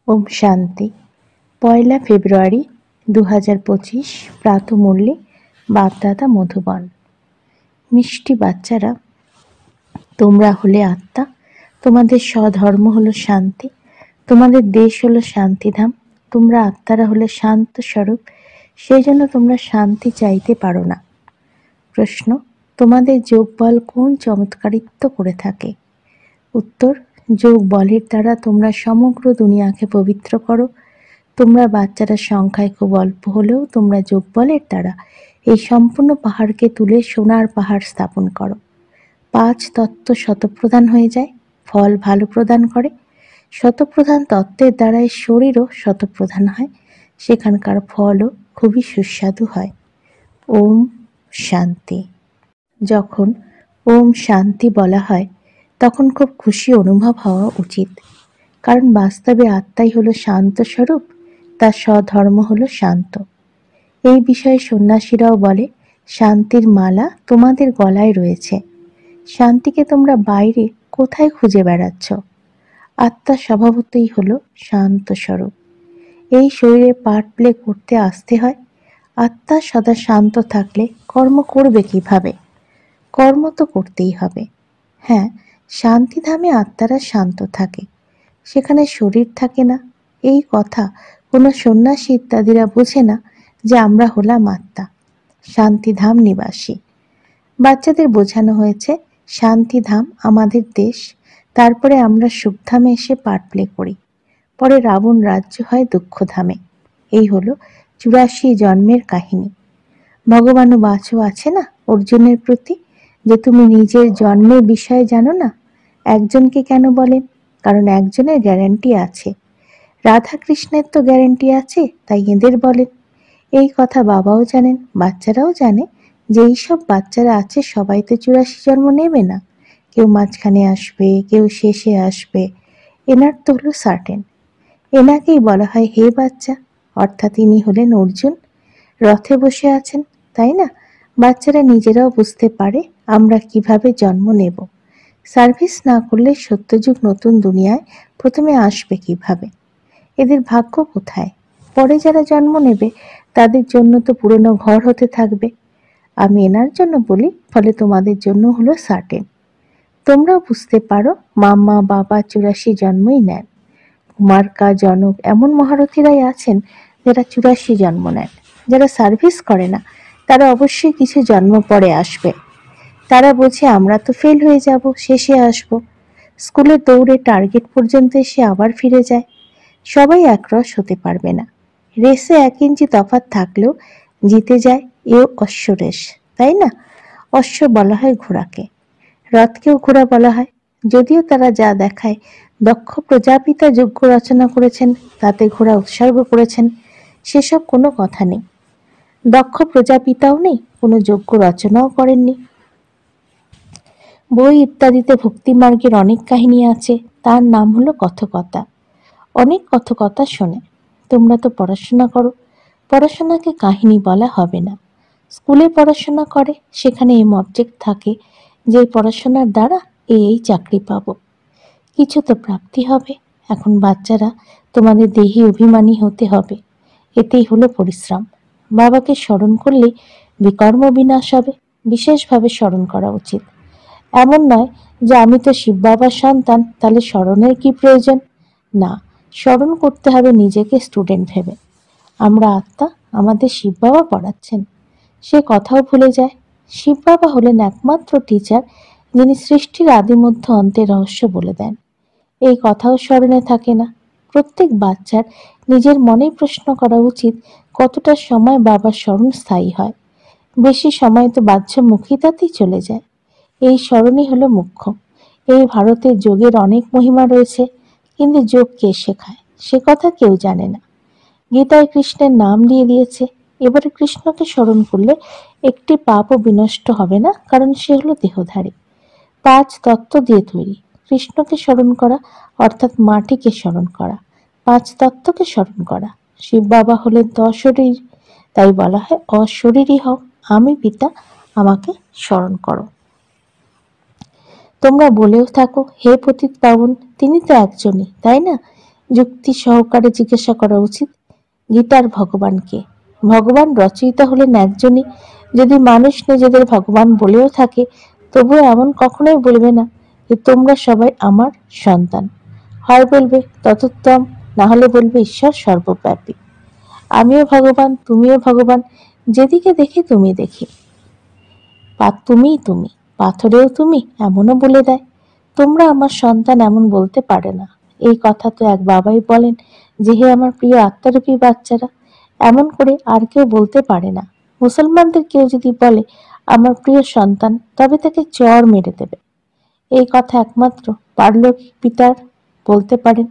ওম শান্তি। 1 ফেব্রুয়ারি 2025 প্রাতঃমূল্যে বাপদাদা মধুবন। মিষ্টি বাচ্চারা, তোমরা হলে আত্মা, তোমাদের স্বধর্ম হলো শান্তি, তোমাদের দেশ হলো শান্তিধাম, তোমরা আত্মারা হলে শান্ত স্বরূপ, সেই জন্য তোমরা শান্তি চাইতে পারো না। প্রশ্ন: তোমাদের যোগ বল কোন চমৎকারিত্ব করে থাকে? উত্তর: যোগ বলের দ্বারা তোমরা সমগ্র দুনিয়াকে পবিত্র করো। তোমরা বাচ্চারা সংখ্যায় খুব অল্প হলেও তোমরা যোগ বলের দ্বারা এই সম্পূর্ণ পাহাড়কে তুলে সোনার পাহাড় স্থাপন করো। 5 তত্ত্ব শতপ্রধান হয়ে যায়, ফল ভালো প্রদান করে। শতপ্রধান তত্ত্বের দ্বারাই শরীরও শতপ্রধান হয়, সেখানকার ফলও খুবই সুস্বাদু হয়। ওম শান্তি। যখন ওম শান্তি বলা হয় তখন খুব খুশি অনুভব হওয়া উচিত, কারণ বাস্তবে আত্মাই হলো শান্ত স্বরূপ, তার স্বধর্ম হলো শান্ত। এই বিষয়ে সন্ন্যাসীরাও বলে, শান্তির মালা তোমাদের গলায় রয়েছে। শান্তিকে তোমরা বাইরে কোথায় খুঁজে বেড়াচ্ছ? আত্মা স্বভাবতই হলো শান্ত স্বরূপ। এই শরীরে পার্ট প্লে করতে আসতে হয়। আত্মা সদা শান্ত থাকলে কর্ম করবে কিভাবে? কর্ম তো করতেই হবে। হ্যাঁ, শান্তিধামে আত্মারা শান্ত থাকে, সেখানে শরীর থাকে না। এই কথা কোনো সন্ন্যাসী ইত্যাদিরা বোঝে না যে আমরা হলাম আত্মা, শান্তিধাম নিবাসী। বাচ্চাদের বোঝানো হয়েছে শান্তিধাম আমাদের দেশ, তারপরে আমরা সুখধামে এসে পার্ট প্লে করি, পরে রাবণ রাজ্য হয় দুঃখধামে। এই হলো 84 জন্মের কাহিনী। ভগবানও বাচও আছে না অর্জুনের প্রতি, যে তুমি নিজের জন্মের বিষয়ে জানো না। একজনকে কেন বলেন? কারণ একজনের গ্যারান্টি আছে। রাধা কৃষ্ণের তো গ্যারান্টি আছে, তাই এদের বলেন। এই কথা বাবাও জানেন, বাচ্চারাও জানে যে এইসব বাচ্চারা আছে সবাই তো 84 জন্ম নেবে না, কেউ মাঝখানে আসবে, কেউ শেষে আসবে। এনার তো হলো সার্টেন। এনাকেই বলা হয় হে বাচ্চা, অর্থাৎ ইনি হলেন অর্জুন, রথে বসে আছেন, তাই না? বাচ্চারা নিজেরাও বুঝতে পারে আমরা কিভাবে জন্ম নেব। সার্ভিস না করলে সত্যযুগ নতুন দুনিয়ায় প্রথমে আসবে কিভাবে? এদের ভাগ্য কোথায়? পরে যারা জন্ম নেবে তাদের জন্য তো পুরনো ঘর হতে থাকবে। আমি এনার জন্য বলি, ফলে তোমাদের জন্য হলো সার্টেন। তোমরাও বুঝতে পারো মাম্মা বাবা 84 জন্মই নেন। কুমারকা জনক এমন মহারথীরাই আছেন যারা 84 জন্ম নেন। যারা সার্ভিস করে না তারা অবশ্যই কিছু জন্ম পরে আসবে। তারা বোঝে আমরা তো ফেল হয়ে যাব, শেষে আসব। স্কুলে দৌড়ে টার্গেট পর্যন্ত এসে আবার ফিরে যায়। সবাই একরস হতে পারবে না। রেসে 1 ইঞ্চি তফাৎ থাকলেও জিতে যায়, এও অশ্বরেশ, তাই না? অশ্ব বলা হয় ঘোড়াকে, রথকেও ঘোড়া বলা হয়। যদিও তারা যা দেখায় দক্ষ প্রজাপিতা যজ্ঞ রচনা করেছেন, তাতে ঘোড়া উৎসর্গ করেছেন, সেসব কোনো কথা নেই। দক্ষ প্রজাপিতাও নেই, কোনো যজ্ঞ রচনাও করেননি। বই ইত্যাদিতে ভক্তিমার্গের অনেক কাহিনী আছে, তার নাম হলো কথকতা। অনেক কথকতা শোনে। তোমরা তো পড়াশোনা করো, পড়াশোনাকে কাহিনী বলা হবে না। স্কুলে পড়াশোনা করে, সেখানে এম অবজেক্ট থাকে যে পড়াশোনার দ্বারা এই চাকরি পাবো, কিছু তো প্রাপ্তি হবে। এখন বাচ্চারা, তোমাদের দেহি অভিমানী হতে হবে, এতেই হলো পরিশ্রম। বাবাকে স্মরণ করলে বিকর্ম বিনাশ হবে, বিশেষভাবে স্মরণ করা উচিত। এমন নয় যে আমি তো শিব বাবার সন্তান, তাহলে স্মরণের কি প্রয়োজন? না, স্মরণ করতে হবে নিজেকে স্টুডেন্ট ভেবে। আমরা আত্মা, আমাদের শিব বাবা পড়াচ্ছেন, সে কথাও ভুলে যায়। শিব বাবা হলেন একমাত্র টিচার, যিনি সৃষ্টির আদি মধ্য অন্তের রহস্য বলে দেন। এই কথাও স্মরণে থাকে না। প্রত্যেক বাচ্চার নিজের মনেই প্রশ্ন করা উচিত, কতটা সময় বাবার স্মরণ স্থায়ী হয়। বেশি সময় তো বাহ্যমুখিতাতেই চলে যায়। এই স্মরণই হলো মুখ্য। এই ভারতে যোগের অনেক মহিমা রয়েছে, কিন্তু যোগ কে শেখায় সে কথা কেউ জানে না। গীতায় কৃষ্ণের নাম দিয়ে দিয়েছে, এবারে কৃষ্ণকে স্মরণ করলে একটি পাপও বিনষ্ট হবে না, কারণ সে হলো দেহধারী। 5 তত্ত্ব দিয়ে তৈরি। কৃষ্ণকে স্মরণ করা অর্থাৎ মাটিকে স্মরণ করা, 5 তত্ত্বকে স্মরণ করা। শিব বাবা হলেন অশরীর, তাই বলা হয় অশরীরী হও, আমি পিতা, আমাকে স্মরণ করো। তোমরা বলেও থাকো হে পতিত পাবন, তিনি তো একজনই, তাই না? যুক্তি সহকারে জিজ্ঞাসা করা উচিত, গীতার ভগবানকে? ভগবান রচয়িতা হলেন একজনই। যদি মানুষ নিজেদের ভগবান বলেও থাকে, তবুও এমন কখনোই বলবে না যে তোমরা সবাই আমার সন্তান। হয় বলবে ততোত্তম, না হলে বলবে ঈশ্বর সর্বব্যাপী। আমিও ভগবান, তুমিও ভগবান, যেদিকে দেখি তুমি দেখি। তুমিই তুমি, পাথরেও তুমি, এমনও বলে দেয়। তোমরা আমার সন্তান এমন বলতে পারে না। এই কথা তো এক বাবাই বলেন যে হে আমার প্রিয় আত্মারূপী বাচ্চারা, এমন করে আর কেউ বলতে পারে না। মুসলমানদের কেউ যদি বলে আমার প্রিয় সন্তান, তবে তাকে চড় মেরে দেবে। এই কথা একমাত্র পারলৌকিক পিতার বলতে পারেন,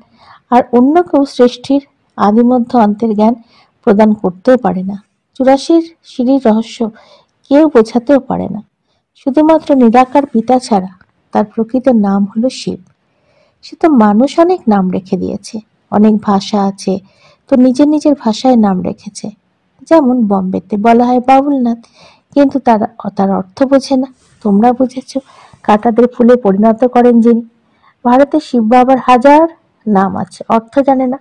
আর অন্য কেউ সৃষ্টির আদিমধ্য অন্তের জ্ঞান প্রদান করতেও পারে না। 84 সিঁড়ির রহস্য কেউ বোঝাতেও পারে না। শুধুমাত্র নিরাকার পিতা ছাড়া। তার প্রকৃত নাম হলো শিব। সে তো মানুষ অনেক নাম রেখে দিয়েছে, অনেক ভাষা আছে, তো নিজের নিজের ভাষায় নাম রেখেছে। যেমন বম্বেতে বলা হয় বাবুলনাথ, কিন্তু তারা তার অর্থ বোঝে না। তোমরা বুঝেছ, কাঁটাদের ফুলে পরিণত করেন যিনি। ভারতে শিব বাবার হাজার নাম আছে, অর্থ জানে না।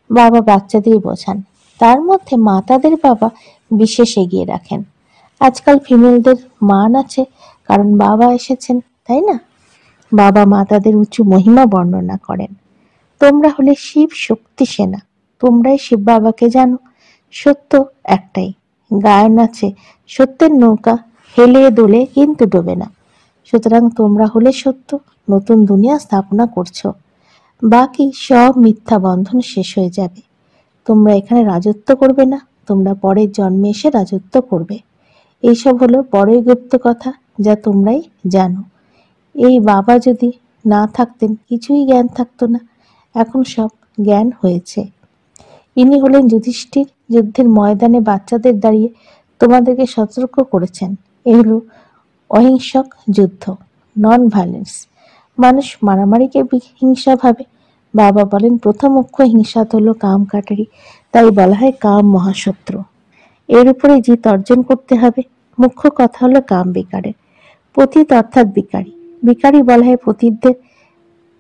বাবা বাচ্চাদের বোঝান, তার মধ্যে মাতাদের বাবা বিশেষ এগিয়ে রাখেন। আজকাল ফিমেলদের মান আছে, কারণ বাবা এসেছেন, তাই না? বাবা মাতাদের উঁচু মহিমা বর্ণনা করেন। তোমরা হলে শিব শক্তি সেনা, তোমরাই শিব বাবাকে জানো। সত্য একটাই, গায়ন আছে, সত্যের নৌকা হেলে দোলে কিন্তু ডোবে না। সুতরাং তোমরা হলে সত্য, নতুন দুনিয়া স্থাপনা করছো। বাকি সব মিথ্যা বন্ধন শেষ হয়ে যাবে। তোমরা এখানে রাজত্ব করবে না, তোমরা পরের জন্মে এসে রাজত্ব করবে। এইসব হলো বড়ই গুপ্ত কথা, যা তোমরাই জানো। এই বাবা যদি না থাকতেন কিছুই জ্ঞান থাকতো না। এখন সব জ্ঞান হয়েছে। ইনি হলেন যুধিষ্ঠির, যুদ্ধের ময়দানে বাচ্চাদের দাঁড়িয়ে তোমাদেরকে সতর্ক করেছেন। এ হলো অহিংসক যুদ্ধ, নন ভায়োলেন্স। মানুষ মারামারিকে হিংসা ভাবে। বাবা বলেন প্রথম মুখ্য হিংসা হলো কাম কাটারি, তাই বলা হয় কাম মহাশত্রু। এর উপরে জিত অর্জন করতে হবে। মুখ্য কথা হলো কাম বিকারের। পতিত অর্থাৎ বিকারী। বিকারী বলা হয় পতিতদের,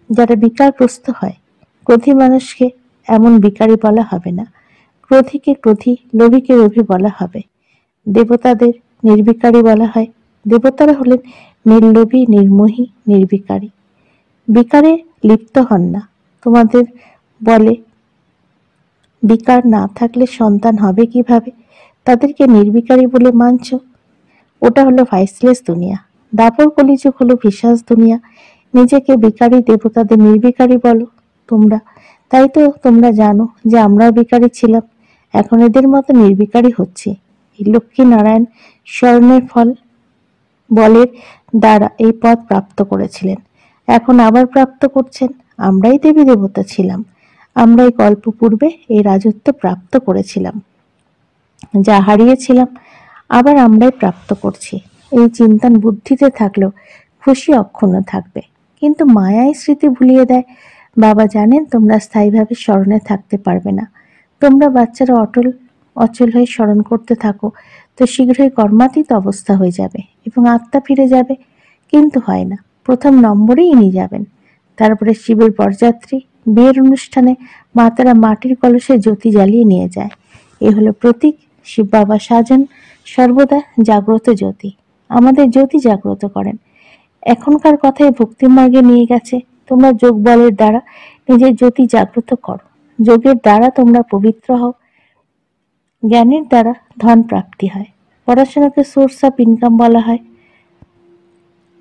যারা বিকারগ্রস্ত হয়। ক্রোধী মানুষকে এমন বিকারী বলা হবে না। ক্রোধীকে ক্রোধী, লোভীকে লোভী বলা হবে। দেবতাদের নির্বিকারী বলা হয়। দেবতারা হলেন নির্লোভী, নির্মোহী, নির্বিকারী। বিকারে লিপ্ত হন না। তোমাদের বলে বিকার না থাকলে সন্তান হবে কিভাবে? তাদেরকে নির্বিকারী বলে মানছ? ওটা হলো ভাইসলেস দুনিয়া। দাপর কলিযুগ হলো ভিসাস দুনিয়া। নিজেকে বিকারী, দেবতাদের নির্বিকারী বলো তোমরা। তাই তো তোমরা জানো যে আমরাও বিকারী ছিলাম, এখন এদের মতো নির্বিকারী হচ্ছে। এই লক্ষ্মী নারায়ণ স্মরণের ফল বলের দ্বারা এই পদ প্রাপ্ত করেছিলেন, এখন আবার প্রাপ্ত করছেন। আমরাই দেবী দেবতা ছিলাম, আমরাই কল্প পূর্বে এই রাজত্ব প্রাপ্ত করেছিলাম। যা হারিয়েছিলাম আবার আমরাই প্রাপ্ত করছি। এই চিন্তন বুদ্ধিতে থাকলেও খুশি অক্ষুণ্ণ থাকবে। কিন্তু মায়াই স্মৃতি ভুলিয়ে দেয়। বাবা জানেন তোমরা স্থায়ীভাবে স্মরণে থাকতে পারবে না। তোমরা বাচ্চারা অচল হয়ে স্মরণ করতে থাকো, তো শীঘ্রই কর্মাতীত অবস্থা হয়ে যাবে এবং আত্মা ফিরে যাবে। কিন্তু হয় না, প্রথম নম্বরেই ইনি যাবেন। তারপরে শিবের বরযাত্রী। বিয়ের অনুষ্ঠানে মাতারা মাটির কলসে জ্যোতি জ্বালিয়ে নিয়ে যায়। এ হলো প্রতীক। শিব বাবা সাজান সর্বদা জাগ্রত জ্যোতি, আমাদের জ্যোতি জাগ্রত করেন। এখনকার কথায় ভক্তি মার্গে নিয়ে গেছে। তোমরা যোগ বলের দ্বারা নিজের জ্যোতি জাগ্রত করো। যোগের দ্বারা তোমরা পবিত্র হও। জ্ঞানের দ্বারা ধন প্রাপ্তি হয়। পড়াশোনাকে সোর্স অফ ইনকাম বলা হয়।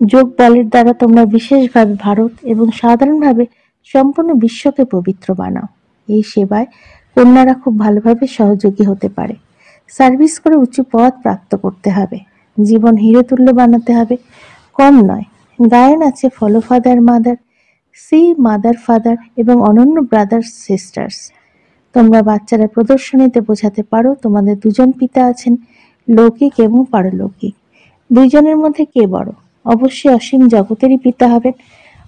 যোগ বলের দ্বারা তোমরা বিশেষভাবে ভারত এবং সাধারণভাবে সম্পূর্ণ বিশ্বকে পবিত্র বানাও। এই সেবায় কন্যারা খুব ভালোভাবে সহযোগী হতে পারে। সার্ভিস করে উঁচু পদ প্রাপ্ত করতে হবে। জীবন হিরে তুল্য বানাতে হবে, কম নয়। গায়ন আছে follow father mother, see mother father এবং অনন্য ব্রাদার সিস্টার্স। তোমরা বাচ্চারা প্রদর্শনীতে বোঝাতে পারো তোমাদের দুজন পিতা আছেন, লৌকিক এবং পারলৌকিক। দুইজনের মধ্যে কে বড়? অবশ্যই অসীম জগতেরই পিতা হবেন।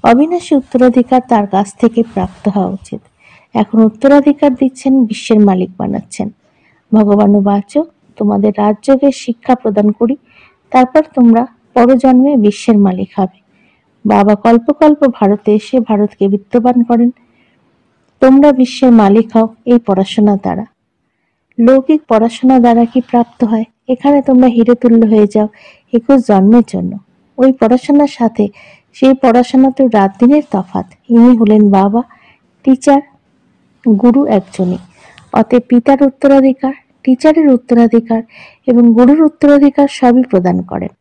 অবিনাশী উত্তরাধিকার তার কাছ থেকে প্রাপ্ত হওয়া উচিত। এখন উত্তরাধিকার দিচ্ছেন, বিশ্বের মালিক বানাচ্ছেন। ভগবান বাচ, তোমাদের রাজযোগের শিক্ষা প্রদান করি, তারপর তোমরা পরজন্মে বিশ্বের মালিক হবে। বাবা কল্প কল্প ভারতে এসে ভারতকে বিত্তবান করেন। তোমরা বিশ্বের মালিক হও এই পড়াশোনা দ্বারা। লৌকিক পড়াশোনা দ্বারা কি প্রাপ্ত হয়? এখানে তোমরা হিরে তুল্য হয়ে যাও 21 জন্মের জন্য। ওই পড়াশোনার সাথে সেই পড়াশোনা তো রাত দিনের তফাৎ। ইনি হলেন বাবা, টিচার, গুরু একজনই। অতএব পিতার উত্তরাধিকার, টিচারের উত্তরাধিকার এবং গুরুর উত্তরাধিকার সবই প্রদান করেন।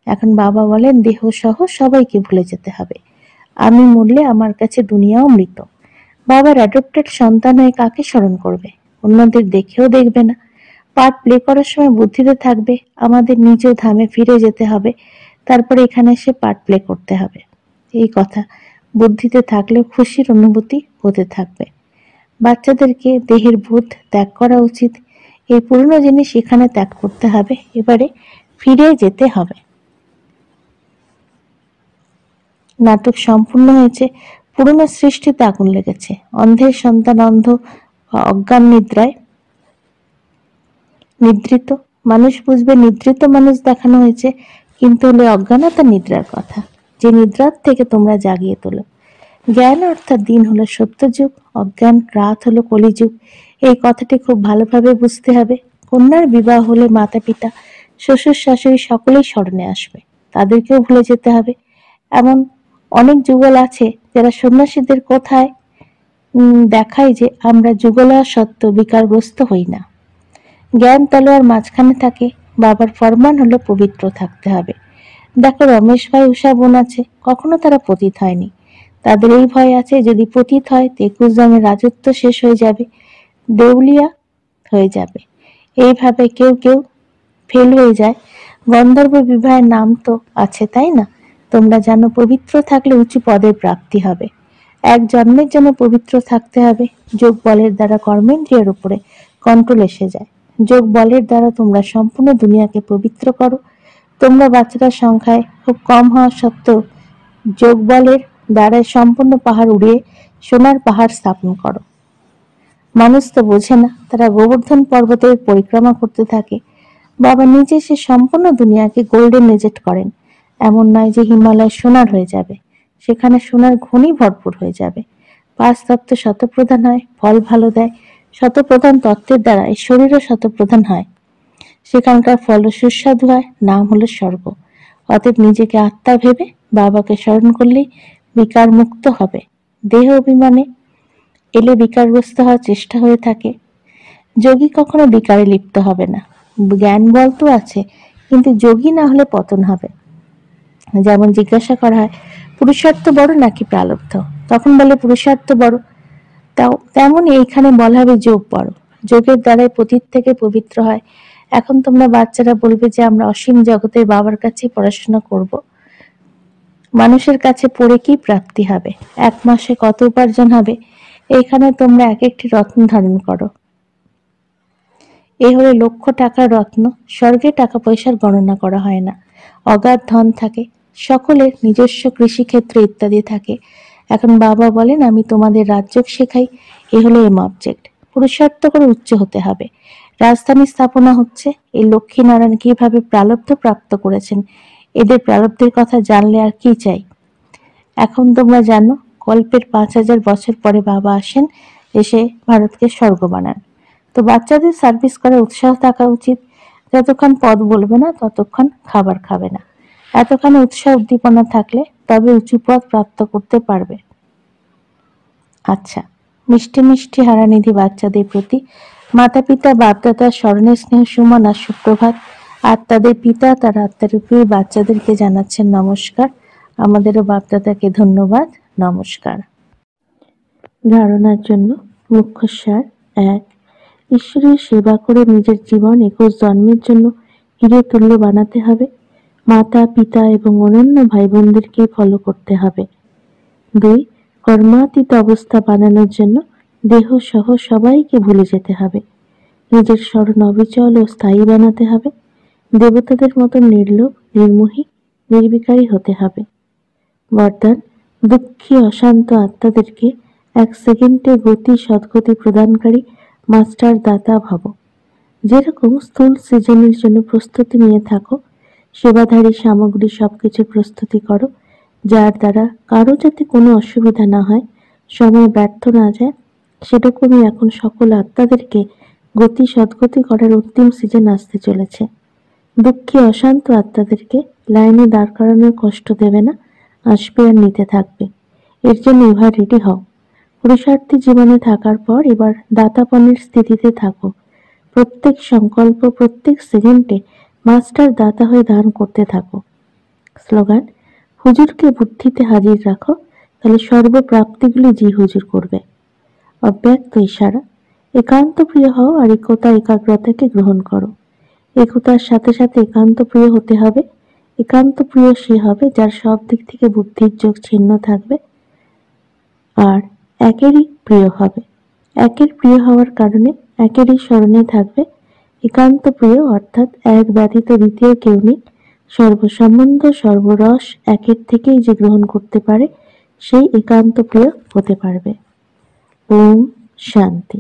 এখন বাবা বলেন দেহ সহ সবাইকে ভুলে যেতে হবে। আমি মরলে আমার কাছে দুনিয়াও মৃত। বাবার অ্যাডপ্টেড সন্তান হয়ে কাকে স্মরণ করবে? অন্যদের দেখেও দেখবে না। পার্ট প্লে করার সময় বুদ্ধিতে থাকবে আমাদের নিজ ধামে ফিরে যেতে হবে, তারপরে এখানে এসে পার্ট প্লে করতে হবে। এই কথা বুদ্ধিতে থাকলেও খুশির অনুভূতি হতে থাকবে। বাচ্চাদেরকে দেহের ভূত ত্যাগ করা উচিত। এই পুরনো জিনিস এখানে ত্যাগ করতে হবে, এবারে ফিরে যেতে হবে। নাটক সম্পূর্ণ হয়েছে। পুরনো সৃষ্টিতে আগুন লেগেছে। অন্ধের সন্তান অন্ধ, অজ্ঞান নিদ্রায় নিদ্রিত। মানুষ বুঝবে নিদ্রিত মানুষ দেখানো হয়েছে, কিন্তু হলে অজ্ঞানতা নিদ্রার কথা, যে নিদ্রার থেকে তোমরা জাগিয়ে তোলো। জ্ঞান অর্থাৎ দিন হলো সত্যযুগ, অজ্ঞান রাত হলো কলিযুগ। এই কথাটি খুব ভালোভাবে বুঝতে হবে। কন্যার বিবাহ হলে মাতা পিতা, শ্বশুর শাশুড়ি সকলেই স্মরণে আসবে, তাদেরকেও ভুলে যেতে হবে। এমন অনেক যুগল আছে যারা সন্ন্যাসীদের কোথায় দেখায় যে আমরা যুগলা সত্য বিকারগ্রস্ত হই না। জ্ঞান তলোয়ার মাঝখানে থাকে। বাবার ফরমান হলো পবিত্র থাকতে হবে। দেখো রমেশ ভাই, উষা বোন আছে, কখনো তারা পতিত হয়নি। তাদের এই ভয় আছে যদি পতিত হয় তো 21 জনের রাজত্ব শেষ হয়ে যাবে, দেউলিয়া হয়ে যাবে। এইভাবে কেউ কেউ ফেল হয়ে যায়। গন্ধর্ব বিবাহের নাম তো আছে, তাই না? তোমরা জানো পবিত্র থাকলে উঁচু পদের প্রাপ্তি হবে। এক জন্মের জন্য পবিত্র থাকতে হবে। যোগ বলের দ্বারা কর্মেন্দ্রিয়ের উপরে কন্ট্রোল এসে যায়। যোগ বলের দ্বারা তোমরা সম্পূর্ণ দুনিয়াকে পবিত্র করো। তোমরা বাচ্চারা সংখ্যায় খুব কম হওয়া সত্ত্বেও যোগ বলের দ্বারা সম্পূর্ণ পাহাড় উড়িয়ে সোনার পাহাড় স্থাপন করো। মানুষ তো বোঝে না, তারা গোবর্ধন পর্বতের পরিক্রমা করতে থাকে। বাবা নিজে সে সম্পূর্ণ দুনিয়াকে গোল্ডেন এজেট করেন। এমন নয় যে হিমালয় সোনার হয়ে যাবে, সেখানে সোনার খনি ভরপুর হয়ে যাবে। 5 তত্ত্ব শতপ্রধান হয়, ফল ভালো দেয়। শতপ্রধান তত্ত্বের দ্বারা এই শরীরও শতপ্রধান হয়। সেখানকার ফল সুস্বাদু হয়, নাম হলো স্বর্গ। অতএব নিজেকে আত্মা ভেবে বাবাকে স্মরণ করলেই বিকার মুক্ত হবে। দেহ অভিমানে এলে বিকারগ্রস্ত হওয়ার চেষ্টা হয়ে থাকে। যোগী কখনো বিকারে লিপ্ত হবে না। জ্ঞান বল তো আছে, কিন্তু যোগী না হলে পতন হবে। যেমন জিজ্ঞাসা করা হয় পুরুষার্থ বড় নাকি প্রারব্ধ, তখন বলে পুরুষার্থ বড়। তেমন এইখানে বলা হবে যোগ বড়। যোগের দ্বারাই পতিত থেকে পবিত্র হয়। এখন তোমরা বাচ্চারা বলবে যে আমরা অসীম জগতের বাবার কাছে পড়াশোনা করব। মানুষের কাছে পড়ে কি প্রাপ্তি হবে? 1 মাসে কত উপার্জন হবে? এইখানে তোমরা এক একটি রত্ন ধারণ করো। এই হলো লক্ষ টাকার রত্ন। স্বর্গে টাকা পয়সার গণনা করা হয় না। অগাধ ধন থাকে, সকলের নিজস্ব কৃষিক্ষেত্র ইত্যাদি থাকে। এখন বাবা বলেন আমি তোমাদের রাজযোগ শেখাই। এ হলো এম অবজেক্ট। পুরুষার্থ করে উচ্চ হতে হবে। রাজধানী স্থাপনা হচ্ছে। এই লক্ষ্মীনারায়ণ কিভাবে প্রারব্ধ প্রাপ্ত করেছেন, এদের প্রারব্ধের কথা জানলে আর কি চাই। এখন তোমরা জানো কল্পের 5000 বছর পরে বাবা আসেন, এসে ভারতকে স্বর্গ বানান। তো বাচ্চাদের সার্ভিস করার উৎসাহ থাকা উচিত। যতক্ষণ পদ বলবে না ততক্ষণ খাবার খাবে না। এতখানি উৎসাহ উদ্দীপনা থাকলে তবে উঁচু পদ প্রাপ্ত করতে পারবে। আচ্ছা, মিষ্টি মিষ্টি হারানিধি বাচ্চাদের প্রতি মাতা পিতা বাপদাদার স্মরণের স্নেহ সুমন আর সুপ্রভাত। আর তাদের পিতা তার আত্মারূপী বাচ্চাদেরকে জানাচ্ছেন নমস্কার। আমাদেরও বাপদাদাকে ধন্যবাদ, নমস্কার। ধারণার জন্য মুখ্য সার: 1. ঈশ্বরের সেবা করে নিজের জীবন 21 জন্মের জন্য হিরে তুল্য বানাতে হবে। মাতা পিতা এবং অন্যান্য ভাই বোনদেরকে ফলো করতে হবে। 2. কর্মাতীত অবস্থা বানানোর জন্য দেহ সহ সবাইকে ভুলে যেতে হবে। নিজের স্মরণ অবিচল ও স্থায়ী বানাতে হবে। দেবতাদের মতো নির্লোভ, নির্মোহী, নির্বিকারী হতে হবে। বরদান: দুঃখী অশান্ত আত্মাদেরকে 1 সেকেন্ডে গতি সদ্গতি প্রদানকারী মাস্টার দাতা ভাব। যেরকম স্থূল সৃজনের জন্য প্রস্তুতি নিয়ে থাকো, সেবাধারী সামগ্রী সবকিছু প্রস্তুতি করো, যার দ্বারা কারো যাতে কোনো অসুবিধা না হয়, সময় ব্যর্থ না যায়, সেটুকু আমি এখন সকল আত্মাদেরকে গতি সদ্গতি করার অন্তিম সিজন আসতে চলেছে। দুঃখী অশান্ত আত্মাদেরকে লাইনে দাঁড় করানোর কষ্ট দেবে না, আসবে আর নিতে থাকবে। এর জন্য এবার রেডি হও। পুরুষার্থী জীবনে থাকার পর এবার দাতাপনের স্থিতিতে থাকো। প্রত্যেক সংকল্প, প্রত্যেক সেকেন্ডে মাস্টার দাতা হয়ে দান করতে থাকো। স্লোগান: হুজুরকে বুদ্ধিতে হাজির রাখো, তাহলে সর্বপ্রাপ্তিগুলি জি হুজুর করবে। অব্যক্ত ইশারা: একান্ত প্রিয় হও আর একতা একাগ্রতাকে গ্রহণ করো। একতার সাথে সাথে একান্ত প্রিয় হতে হবে। একান্ত প্রিয় সে হবে যার সব দিক থেকে বুদ্ধির যোগ ছিন্ন থাকবে আর একেরই প্রিয় হবে। একের প্রিয় হওয়ার কারণে একেরই স্মরণে থাকবে। একান্ত প্রিয় অর্থাৎ এক ব্যতীত দ্বিতীয় কেউ নেই। সর্বসম্বন্ধ সর্বরস একের থেকেই যে গ্রহণ করতে পারে সেই একান্ত প্রিয় হতে পারবে। ওম শান্তি।